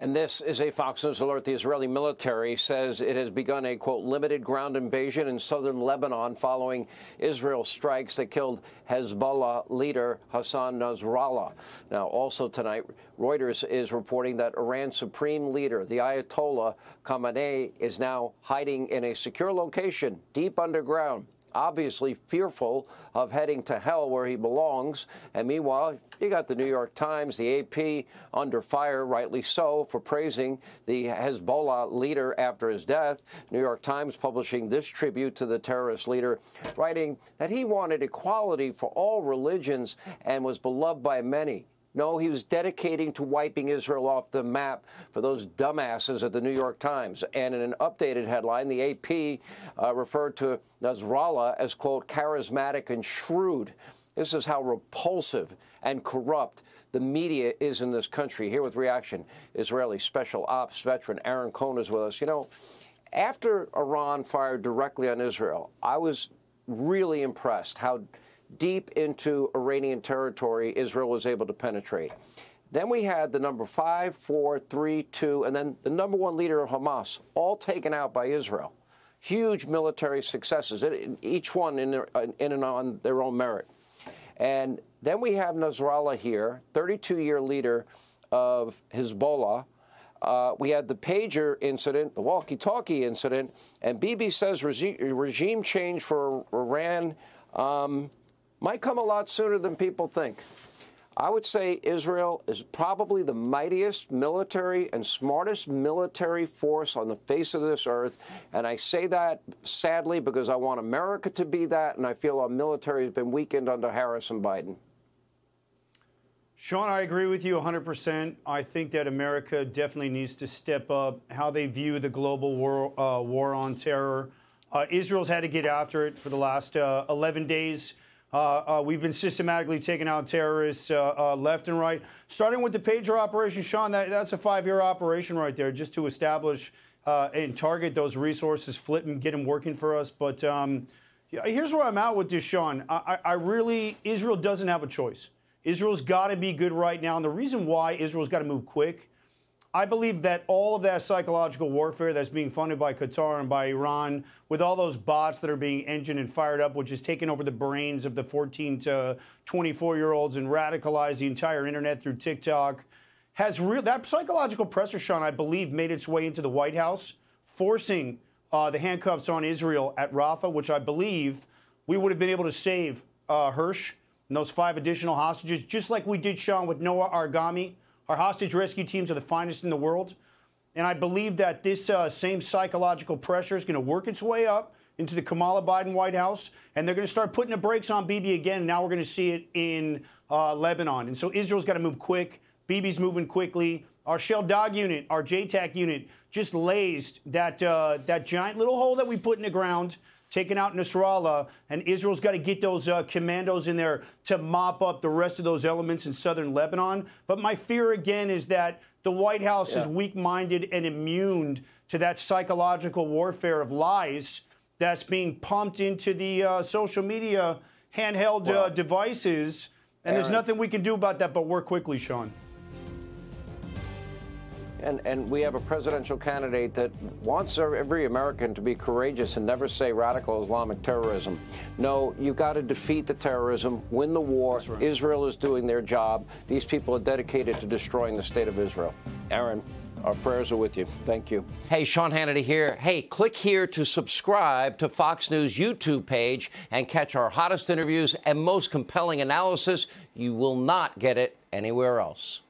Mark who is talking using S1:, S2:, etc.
S1: And this is a Fox News alert. The Israeli military says it has begun a, quote, limited ground invasion in southern Lebanon following Israel strikes that killed Hezbollah leader Hassan Nasrallah. Now, also tonight, Reuters is reporting that Iran's supreme leader, the Ayatollah Khamenei, is now hiding in a secure location deep underground, obviously fearful of heading to hell where he belongs. And meanwhile, you got the New York Times, the AP under fire, rightly so, for praising the Hezbollah leader after his death. New York Times publishing this tribute to the terrorist leader, writing that he wanted equality for all religions and was beloved by many. No, he was dedicating to wiping Israel off the map for those dumbasses at the New York Times. And in an updated headline, the AP referred to Nasrallah as, quote, charismatic and shrewd. This is how repulsive and corrupt the media is in this country. Here with reaction, Israeli Special Ops veteran Aaron Cohen is with us. You know, after Iran fired directly on Israel, I was really impressed how deep into Iranian territory Israel was able to penetrate. Then we had the number 5, 4, 3, 2, and then the number 1 leader of Hamas, all taken out by Israel. Huge military successes, each one in and on their own merit. And then we have Nasrallah here, 32-year leader of Hezbollah. We had the pager incident, the walkie-talkie incident, and Bibi says regime change for Iran might come a lot sooner than people think. I would say Israel is probably the mightiest military and smartest military force on the face of this earth. And I say that sadly because I want America to be that, and I feel our military has been weakened under Harris and Biden.
S2: Sean, I agree with you 100%. I think that America definitely needs to step up how they view the global war on terror. Israel's had to get after it for the last 11 days. We've been systematically taking out terrorists left and right, starting with the pager operation. Sean, that's a 5-year operation right there just to establish and target those resources, flip and get them working for us. But here's where I'm at with this, Sean. Israel doesn't have a choice. Israel's got to be good right now. And the reason why Israel's got to move quick, I believe that all of that psychological warfare that's being funded by Qatar and by Iran, with all those bots that are being engined and fired up, which is taking over the brains of the 14 to 24-year-olds and radicalize the entire internet through TikTok, that psychological pressure, Sean, I believe, made its way into the White House, forcing the handcuffs on Israel at Rafah, which I believe we would have been able to save Hirsch and those 5 additional hostages, just like we did, Sean, with Noah Argami. Our hostage rescue teams are the finest in the world. And I believe that this same psychological pressure is going to work its way up into the Kamala Biden White House, and they're going to start putting the brakes on Bibi again. And now we're going to see it in Lebanon. And so Israel's got to move quick. Bibi's moving quickly. Our Shell Dog unit, our JTAC unit, just lazed that giant little hole that we put in the ground, taking out Nasrallah, and Israel's got to get those commandos in there to mop up the rest of those elements in southern Lebanon. But my fear, again, is that the White House is weak-minded and immune to that psychological warfare of lies that's being pumped into the social media handheld devices. And there's nothing we can do about that but work quickly, Sean.
S1: And we have a presidential candidate that wants every American to be courageous and never say radical Islamic terrorism. No, you got to defeat the terrorism, win the war. Right. Israel is doing their job. These people are dedicated to destroying the state of Israel. Aaron, our prayers are with you. Thank you. Hey, Sean Hannity here. Hey, click here to subscribe to Fox News YouTube page and catch our hottest interviews and most compelling analysis. You will not get it anywhere else.